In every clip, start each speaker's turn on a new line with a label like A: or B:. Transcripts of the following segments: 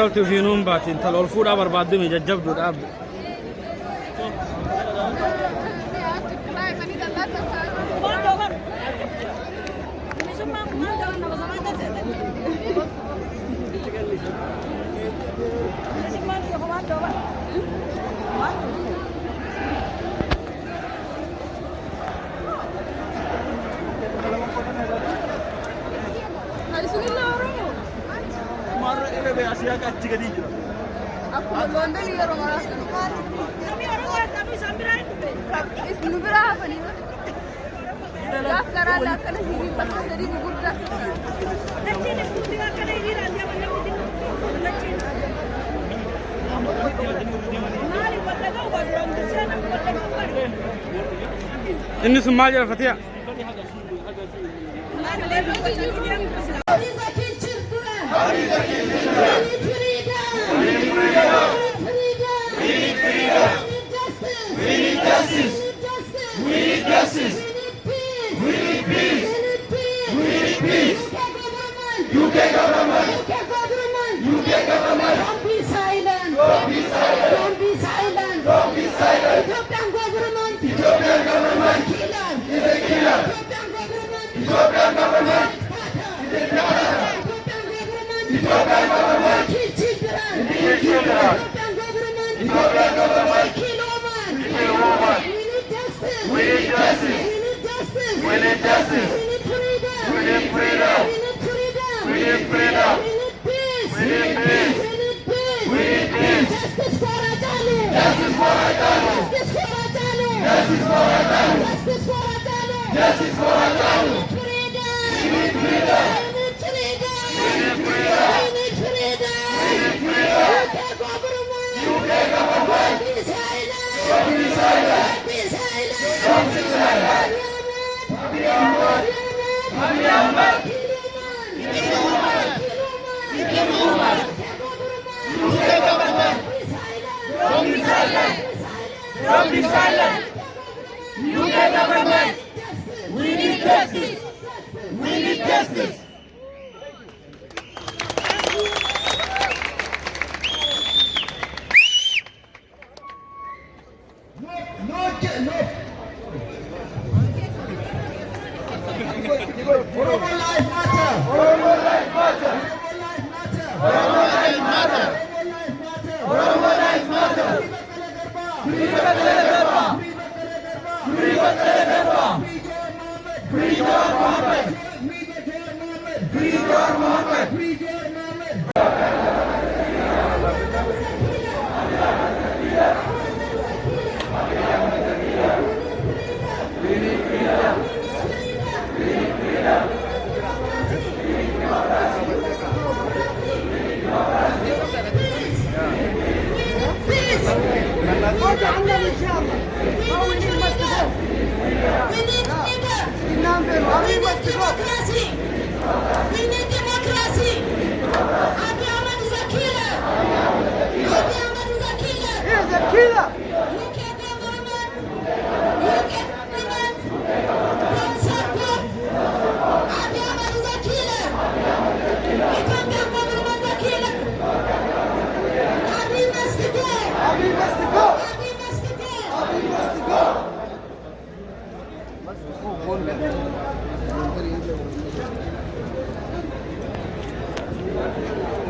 A: انت في نوم بات انت لو الفود ابر بعد ما ججبدو داب
B: Aku London ya Roma. Kami orang kami sambil itu berapa nih? Daftar ada kan ini pas dari gugur daftar. Nanti itu dia kan ini nanti apa nanti nanti. Nari pada kau badan di sana pada kau.
A: Ini semua aja Fatia.
C: UK government. Don't be silent. Ethiopian government. Killer. Ethiopian government. Kill children. Ethiopian government. Kill women. We need justice.
B: Don't be silent. UK government. We need justice. We need justice.
C: Oromo life matter. Oromo life matter. Oromo life matter. Oromo life matter. Free Bakalarba. Free Bakalarba. Free Jawar Mohammed. Free Jawar Mohammed. Free Jawar Mohammed.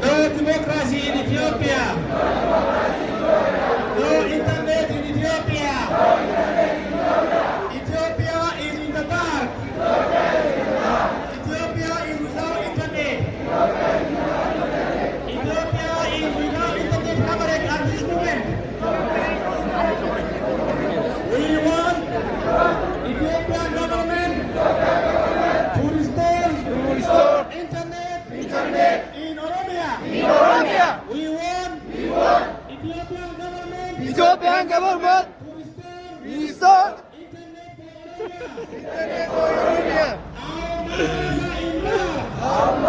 C: No democracy in Ethiopia. No internet in Ethiopia. Ethiopia is in the dark. Ethiopia is without internet. Ethiopia is without internet coverage at this moment. We want Ethiopian government to restore internet in Oromia. We want Ethiopian government to restore internet for Oromia.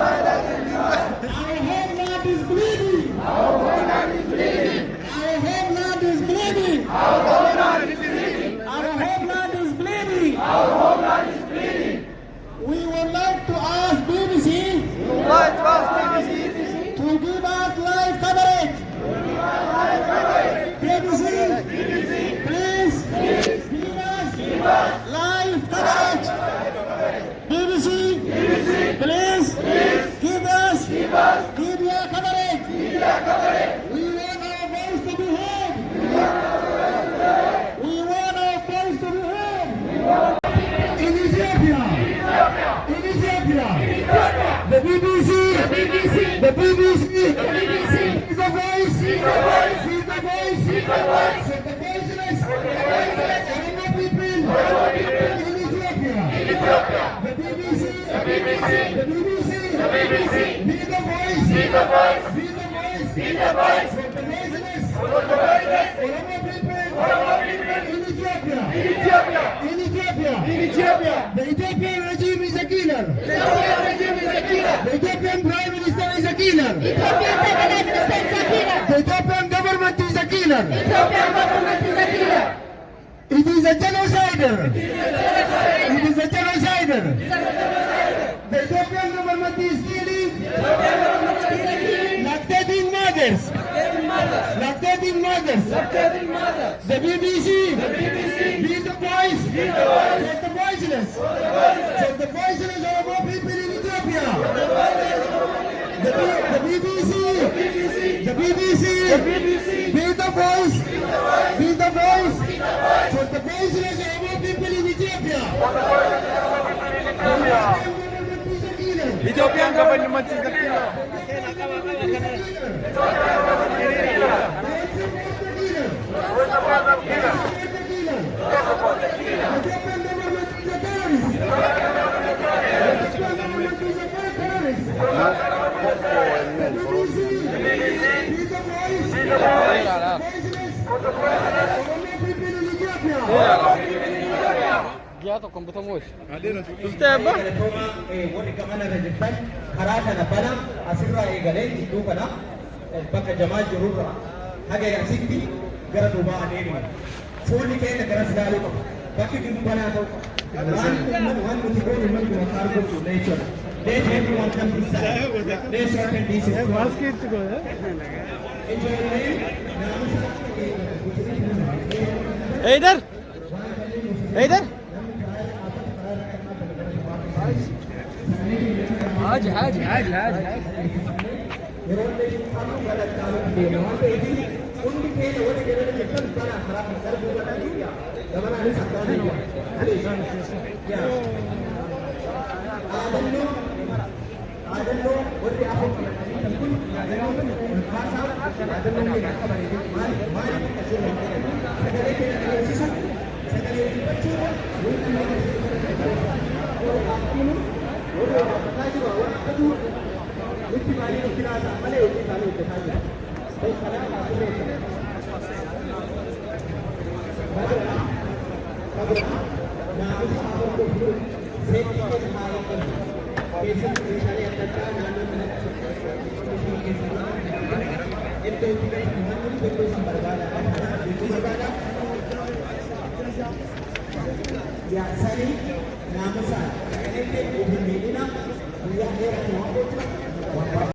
C: Our homeland is bleeding. Our homeland is bleeding. Our homeland is bleeding. Our homeland is bleeding. Our homeland is bleeding. Our homeland is bleeding. We would like to ask BBC to give us live coverage. BBC, please give us live coverage. BBC, please give us media coverage. We want our voice to be heard. We want our voice to be heard. In Ethiopia, the BBC is the voice, is the voice of the voiceless, Oromo people in Ethiopia. The BBC, be the voice, of the voiceless, Oromo people in Ethiopia. The Ethiopian regime is a killer. The Ethiopian Prime Minister is a killer. The Ethiopian government is a killer. It is a genocider. The Ethiopian government is killing lactating mothers. The BBC be the voice of the voiceless. So the voiceless are more people in Ethiopia. The BBC be the voice. So the voiceless are more people in Ethiopia.
A: Ethiopian government is the killer.
C: Ethiopian government is a terrorist.
A: guyyaa tokko butamuuti. Dhuftee abba?
C: Wani gamana irra jirtan karaa kana bana asirraa eegalee gidduu kana bakka jamaa jirurraa haga asitti gara duubaa adeemna. Foonni keenya garas ilaaluu qaba. Bakki kun banaa ta'u qaba. Waan nuti goone manni kun afaan gochuudha jechuudha. Let everyone come inside. Let's open this. Mask it go. Enjoy your name.
A: Heider! Heider! حاجة حاجة حاجة حاجة
C: Ya, saya nama saya.